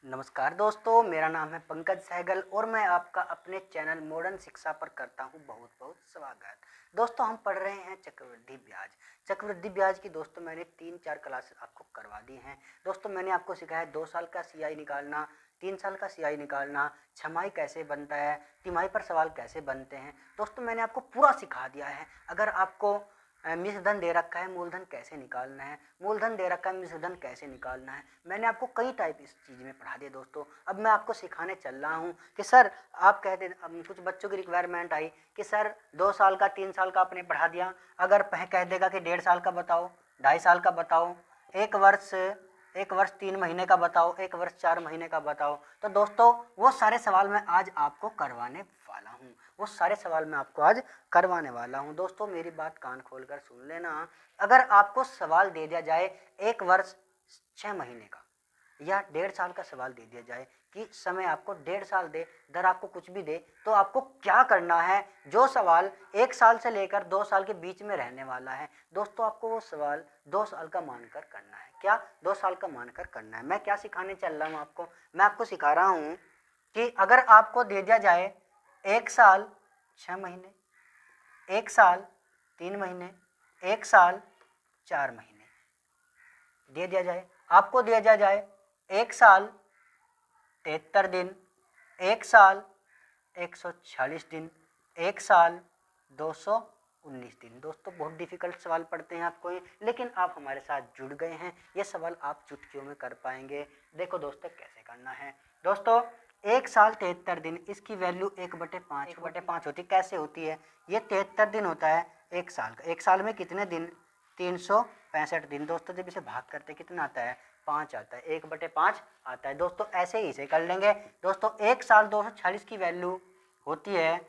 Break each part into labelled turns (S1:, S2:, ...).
S1: नमस्कार दोस्तों, मेरा नाम है पंकज सहगल और मैं आपका अपने चैनल मॉडर्न शिक्षा पर करता हूं बहुत बहुत स्वागत। दोस्तों, हम पढ़ रहे हैं चक्रवृद्धि ब्याज। चक्रवृद्धि ब्याज की दोस्तों मैंने 3-4 क्लासेस आपको करवा दी हैं। दोस्तों मैंने आपको सिखाया 2 साल का सीआई निकालना, 3 साल का सीआई निकालना, छमाही कैसे बनता है, तिमाही पर सवाल कैसे बनते हैं। दोस्तों मैंने आपको पूरा सिखा दिया है। अगर आपको मिश्र धन दे रखा है, मूलधन कैसे निकालना है, मूलधन दे रखा है, मिश्र धन कैसे निकालना है, मैंने आपको कई टाइप इस चीज़ में पढ़ा दिए दोस्तों। अब मैं आपको सिखाने चल रहा हूँ कि सर आप कहते, अब कुछ बच्चों की रिक्वायरमेंट आई कि सर 2 साल का 3 साल का आपने पढ़ा दिया, अगर कह देगा कि 1.5 साल का बताओ, 2.5 साल का बताओ, 1 वर्ष 3 महीने का बताओ, 1 वर्ष 4 महीने का बताओ, तो दोस्तों वो सारे सवाल मैं आज आपको करवाने वाला हूँ। वो सारे सवाल मैं आपको आज करवाने वाला हूँ। दोस्तों मेरी बात कान खोलकर सुन लेना। अगर आपको सवाल दे दिया जाए 1 वर्ष 6 महीने का या 1.5 साल का सवाल दे दिया जाए कि समय आपको 1.5 साल दे, दर आपको कुछ भी दे, तो आपको क्या करना है। जो सवाल 1 साल से लेकर 2 साल के बीच में रहने वाला है दोस्तों, आपको वो सवाल 2 साल का मानकर करना है। क्या 2 साल का मानकर करना है। मैं क्या सिखाने चल रहा हूँ आपको, मैं आपको सिखा रहा हूँ कि अगर आपको दे दिया जाए 1 साल 6 महीने, 1 साल 3 महीने, 1 साल 4 महीने दे दिया जाए, आपको दिया जाए 1 साल 73 दिन, 1 साल 146 दिन, 1 साल 219 दिन। दोस्तों बहुत डिफिकल्ट सवाल पढ़ते हैं आपको ये, लेकिन आप हमारे साथ जुड़ गए हैं, ये सवाल आप चुटकियों में कर पाएंगे। देखो दोस्तों कैसे करना है। दोस्तों 1 साल 73 दिन, इसकी वैल्यू 1/5 होती है। कैसे होती है, ये 73 दिन होता है 1 साल का। 1 साल में कितने दिन, 365 दिन। दोस्तों जब इसे भाग करते कितना आता है, 5 आता है, 1/5 आता है। दोस्तों ऐसे ही इसे कर लेंगे। दोस्तों 1 साल 246 की वैल्यू होती है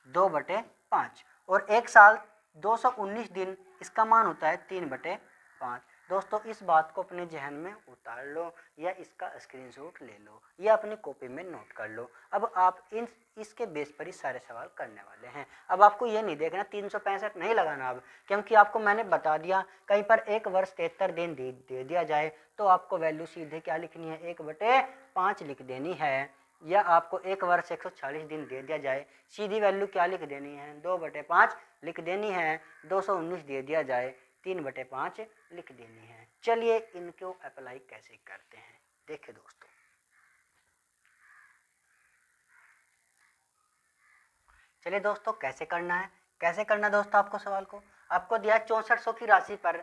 S1: 2/5 और 1 साल 219 दिन, इसका मान होता है 3/5। दोस्तों इस बात को अपने जहन में उतार लो या इसका स्क्रीनशॉट ले लो या अपनी कॉपी में नोट कर लो। अब आप इसके बेस पर ही सारे सवाल करने वाले हैं। अब आपको ये नहीं देखना 365 नहीं लगाना अब, क्योंकि आपको मैंने बता दिया कहीं पर 1 वर्ष 73 दिन दे दिया जाए तो आपको वैल्यू सीधे क्या लिखनी है, 1/5 लिख देनी है। या आपको 1 वर्ष 140 दिन दे दिया जाए, सीधी वैल्यू क्या लिख देनी है, 2/5 लिख देनी है। 219 दे दिया जाए, 3/5 लिख देनी है। चलिए इनको अप्लाई कैसे करते हैं देखिए दोस्तों। चलिए दोस्तों कैसे करना है, कैसे करना दोस्तों। आपको सवाल को आपको दिया 6400 की राशि पर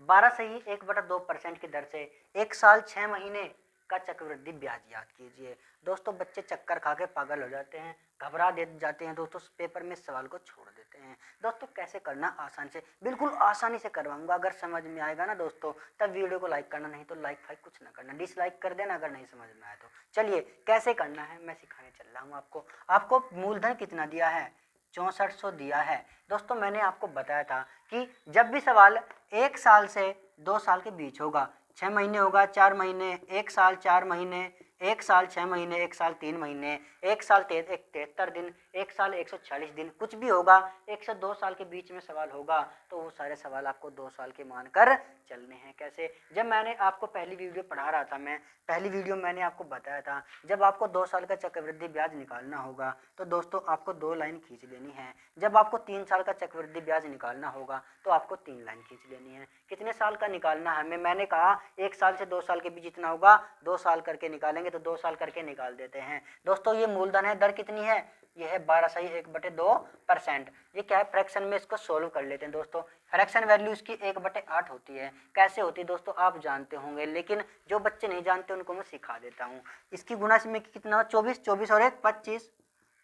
S1: 12 से ही 1/2% की दर से 1 साल 6 महीने का चक्रवृद्धि ब्याज याद कीजिए। दोस्तों बच्चे चक्कर खा के पागल हो जाते हैं, घबरा दे जाते हैं दोस्तों, पेपर में सवाल को छोड़ देते हैं। दोस्तों कैसे करना, आसान से, बिल्कुल आसानी से करवाऊंगा। अगर समझ में आएगा ना दोस्तों तब वीडियो को लाइक करना, नहीं तो लाइक फाइक कुछ ना करना, डिसलाइक कर देना अगर नहीं समझ में आए तो। चलिए कैसे करना है मैं सिखाने चल रहा हूँ आपको। आपको मूलधन कितना दिया है, 6400 दिया है। दोस्तों मैंने आपको बताया था कि जब भी सवाल 1 साल से 2 साल के बीच होगा, 6 महीने होगा, 4 महीने, 1 साल 4 महीने, 1 साल 6 महीने, 1 साल 3 महीने, 1 साल 73 दिन, 1 साल 140 दिन, कुछ भी होगा 1 से 2 साल के बीच में सवाल होगा तो वो सारे सवाल आपको 2 साल के मानकर चलने हैं। कैसे, जब मैंने आपको पहली वीडियो पढ़ा रहा था, मैं पहली वीडियो मैंने आपको बताया था जब आपको 2 साल का चक्रवृद्धि ब्याज निकालना होगा तो दोस्तों आपको 2 लाइन खींच लेनी है। जब आपको 3 साल का चक्रवृद्धि ब्याज निकालना होगा तो आपको 3 लाइन खींच लेनी है। कितने साल का निकालना है, मैंने कहा 1 साल से 2 साल के बीच जितना होगा 2 साल करके निकालेंगे, तो 2 साल करके निकाल देते हैं। दोस्तों ये मूलधन है, दर कितनी है, ये है 12 सही 1/2%। ये क्या है, फ्रैक्शन में इसको सोल्व कर लेते हैं दोस्तों। फ्रैक्शन वैल्यू इसकी 1/8 होती है। कैसे होती है दोस्तों आप जानते होंगे, लेकिन जो बच्चे नहीं जानते उनको मैं सिखा देता हूँ। इसकी गुना में कितना, 24, 24 और 1 25,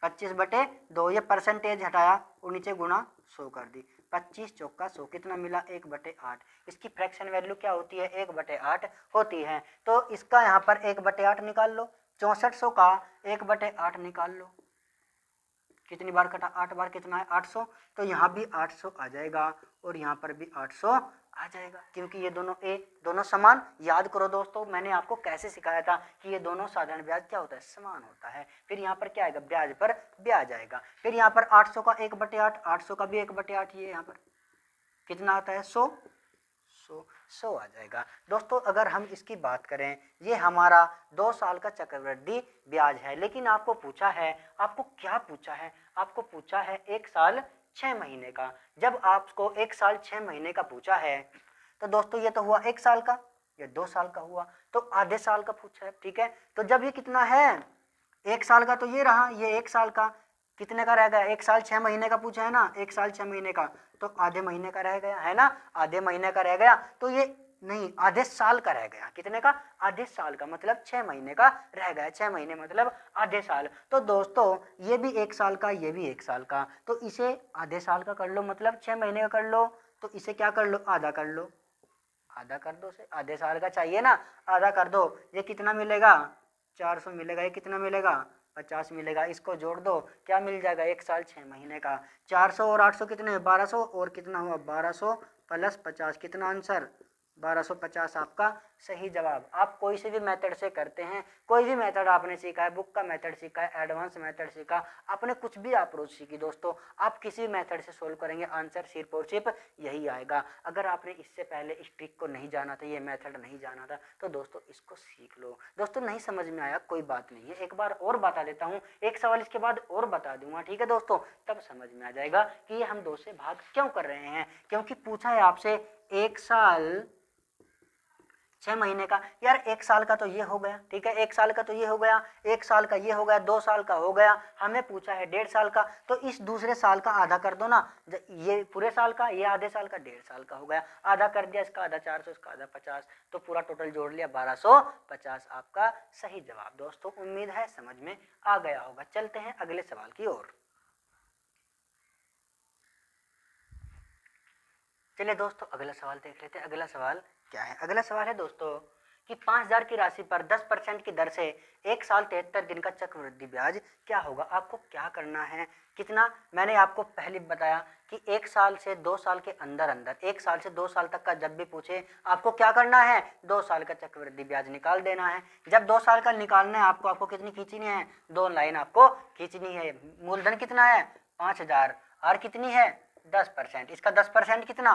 S1: 25/2, ये परसेंटेज हटाया और नीचे गुना 100 कर दी, 25 चौका 100, कितना मिला 1/8। इसकी फ्रैक्शन वैल्यू क्या होती है, 1/8 होती है। तो इसका यहाँ पर 1/8 निकाल लो, 6400 का 1/8 निकाल लो, कितनी बार कटा, 8 बार, कितना है 800। तो यहाँ भी 800 आ जाएगा और यहाँ पर भी 800 आ जाएगा, क्योंकि ये दोनों समान। याद करो दोस्तों मैंने आपको कैसे सिखाया था कि ये दोनों साधारण ब्याज क्या होता है, समान होता है। फिर यहाँ पर क्या आएगा, ब्याज पर ब्याज आएगा। फिर यहाँ पर 800 का 1/8, 800 का भी 1/8, ये यहाँ पर कितना आता है 100, 100 आ जाएगा। दोस्तों अगर हम इसकी बात करें, ये हमारा 2 साल का चक्रवृद्धि ब्याज है। लेकिन आपको पूछा है, आपको क्या पूछा है, आपको पूछा है 1 साल 6 महीने का। जब आपको 1 साल 6 महीने का पूछा है तो दोस्तों ये तो हुआ 1 साल का, ये 2 साल का हुआ, तो आधे साल का पूछा है। ठीक है, तो जब ये कितना है 1 साल का, तो ये रहा, ये 1 साल का कितने का रह गया, 1 साल 6 महीने का पूछा है ना, 1 साल 6 महीने का, तो आधे महीने का रह गया है ना, आधे महीने का रह गया। तो ये नहीं, आधे साल का रह गया। कितने का, आधे साल का, मतलब 6 महीने का रह गया। 6 महीने मतलब आधे साल। तो दोस्तों ये भी 1 साल का, ये भी 1 साल का, तो इसे आधे साल का कर लो, मतलब 6 महीने का कर लो, तो इसे क्या कर लो, आधा कर लो, आधा कर दो। से आधे साल का चाहिए ना, आधा कर दो। ये कितना मिलेगा, 400 मिलेगा। ये कितना मिलेगा, 50 मिलेगा। इसको जोड़ दो, क्या मिल जाएगा, 1 साल 6 महीने का। 400 और 800 कितने, 1200, और कितना हुआ, 1200 प्लस 50, कितना आंसर, 1250 आपका सही जवाब। आप कोई से भी मेथड से करते हैं, कोई भी मेथड आपने सीखा है, बुक का मेथड सीखा है, एडवांस मेथड सीखा, आपने कुछ भी अप्रोच सीखी दोस्तों, आप किसी भी मेथड से सोल्व करेंगे, आंसर सिर्फ और सिर्फ यही आएगा। अगर आपने इससे पहले इस ट्रिक को नहीं जाना था, ये मेथड नहीं जाना था, तो दोस्तों इसको सीख लो। दोस्तों नहीं समझ में आया कोई बात नहीं है, एक बार और बता देता हूँ, एक सवाल इसके बाद और बता दूंगा, ठीक है दोस्तों, तब समझ में आ जाएगा कि ये हम 2 से भाग क्यों कर रहे हैं। क्योंकि पूछा है आपसे 1 साल 6 महीने का, यार 1 साल का तो ये हो गया, ठीक है, 1 साल का तो ये हो गया, 1 साल का ये हो गया, 2 साल का हो गया, हमें पूछा है 1.5 साल का, तो इस दूसरे साल का आधा कर दो ना। ये पूरे साल का, ये आधे साल का, 1.5 साल का हो गया, आधा कर दिया, इसका आधा 400, इसका आधा 50, तो पूरा टोटल जोड़ लिया 1250 आपका सही जवाब। दोस्तों उम्मीद है समझ में आ गया होगा। चलते हैं अगले सवाल की ओर। चलिए दोस्तों अगला सवाल देख लेते हैं। अगला सवाल क्या है, अगला सवाल है दोस्तों कि 5000 की राशि पर 10% की दर से 1 साल 73 दिन का चक्रवृद्धि ब्याज क्या होगा। आपको क्या करना है, कितना, मैंने आपको पहले बताया कि 1 साल से 2 साल के अंदर अंदर, 1 साल से 2 साल तक का जब भी पूछे, आपको क्या करना है, 2 साल का चक्रवृद्धि ब्याज निकाल देना है। जब 2 साल का निकालना है आपको कितनी खींचनी है, 2 लाइन आपको खींचनी है। मूलधन कितना है, 5000, और कितनी है, 10%, इसका 10% कितना,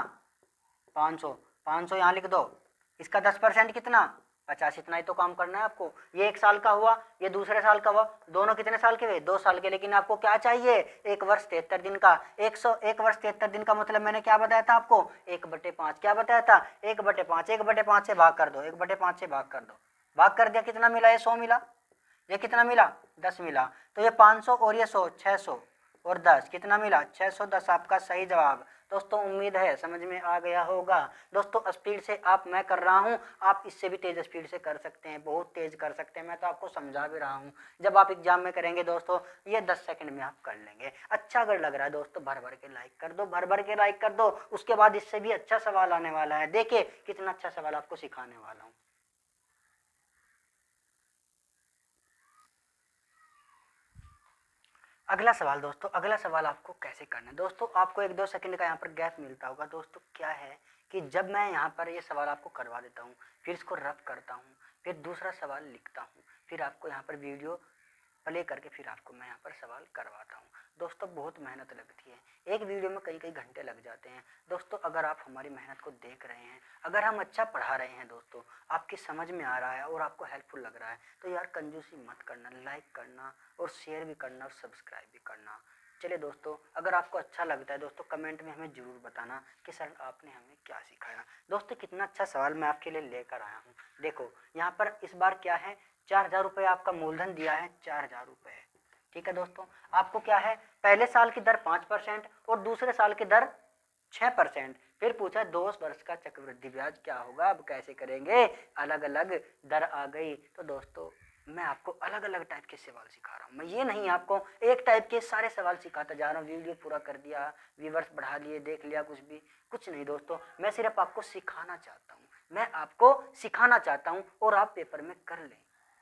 S1: 500, 500 यहाँ लिख दो, इसका 10% कितना, 50, इतना ही तो काम करना है आपको। ये 1 साल का हुआ, ये दूसरे साल का हुआ, दोनों कितने साल के हुए, 2 साल के। लेकिन आपको क्या चाहिए, 1 वर्ष 73 दिन का। 1 वर्ष 73 दिन का मतलब मैंने क्या बताया था आपको, 1/5, क्या बताया था, 1/5, 1/5 से भाग कर दो, 1/5 से भाग कर दो, भाग कर दिया, कितना मिला, ये 100 मिला, ये कितना मिला, 10 मिला, तो ये 500 और ये 100, 600 और 10, कितना मिला, 610 आपका सही जवाब। दोस्तों उम्मीद है समझ में आ गया होगा। दोस्तों स्पीड से आप, मैं कर रहा हूँ, आप इससे भी तेज स्पीड से कर सकते हैं, बहुत तेज कर सकते हैं, मैं तो आपको समझा भी रहा हूँ। जब आप एग्जाम में करेंगे दोस्तों, ये 10 सेकंड में आप कर लेंगे। अच्छा अगर लग रहा है दोस्तों, भर भर के लाइक कर दो, भर भर के लाइक कर दो। उसके बाद इससे भी अच्छा सवाल आने वाला है, देखिए कितना अच्छा सवाल आपको सिखाने वाला हूँ। अगला सवाल दोस्तों, अगला सवाल आपको कैसे करना है दोस्तों, आपको 1-2 सेकंड का यहाँ पर गैप मिलता होगा दोस्तों। क्या है कि जब मैं यहाँ पर ये सवाल आपको करवा देता हूँ, फिर इसको रफ करता हूँ, फिर दूसरा सवाल लिखता हूँ, फिर आपको यहाँ पर वीडियो प्ले करके फिर आपको मैं यहाँ पर सवाल करवाता हूँ। दोस्तों बहुत मेहनत लगती है, एक वीडियो में कई कई घंटे लग जाते हैं। दोस्तों अगर आप हमारी मेहनत को देख रहे हैं, अगर हम अच्छा पढ़ा रहे हैं दोस्तों, आपकी समझ में आ रहा है और आपको हेल्पफुल लग रहा है, तो यार कंजूसी मत करना, लाइक करना और शेयर भी करना और सब्सक्राइब भी करना। चलिए दोस्तों, अगर आपको अच्छा लगता है दोस्तों, कमेंट में हमें ज़रूर बताना कि सर आपने हमें क्या सिखाया। दोस्तों कितना अच्छा सवाल मैं आपके लिए लेकर आया हूँ। देखो यहाँ पर इस बार क्या है, 4000 रुपये आपका मूलधन दिया है, 4000 रुपये, ठीक है दोस्तों। आपको क्या है, पहले साल की दर 5% और दूसरे साल की दर 6%। फिर पूछा 2 वर्ष का चक्रवृद्धि ब्याज क्या होगा, अब कैसे करेंगे, अलग अलग दर आ गई। तो दोस्तों मैं आपको अलग अलग टाइप के सवाल सिखा रहा हूँ, मैं ये नहीं आपको एक टाइप के सारे सवाल सिखाता जा रहा हूँ। वीडियो पूरा कर दिया, व्यूवर्स बढ़ा लिए, देख लिया, कुछ भी कुछ नहीं दोस्तों, मैं सिर्फ आपको सिखाना चाहता हूँ, मैं आपको सिखाना चाहता हूँ और आप पेपर में कर लें।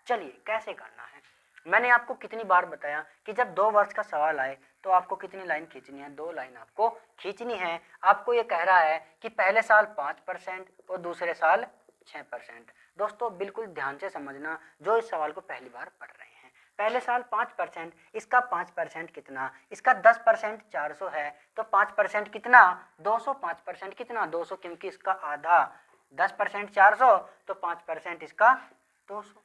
S1: चलिए कैसे करना है, मैंने आपको कितनी बार बताया कि जब 2 वर्ष का सवाल आए तो आपको कितनी लाइन खींचनी है, 2 लाइन आपको खींचनी है। आपको ये कह रहा है कि पहले साल 5% और दूसरे साल 6%। दोस्तों बिल्कुल ध्यान से समझना जो इस सवाल को पहली बार पढ़ रहे हैं, पहले साल 5%, इसका 5% कितना, इसका 10% 400 है, तो 5% कितना 200, 5% कितना 200, क्योंकि इसका आधा 10% 400, तो 5% इसका 200।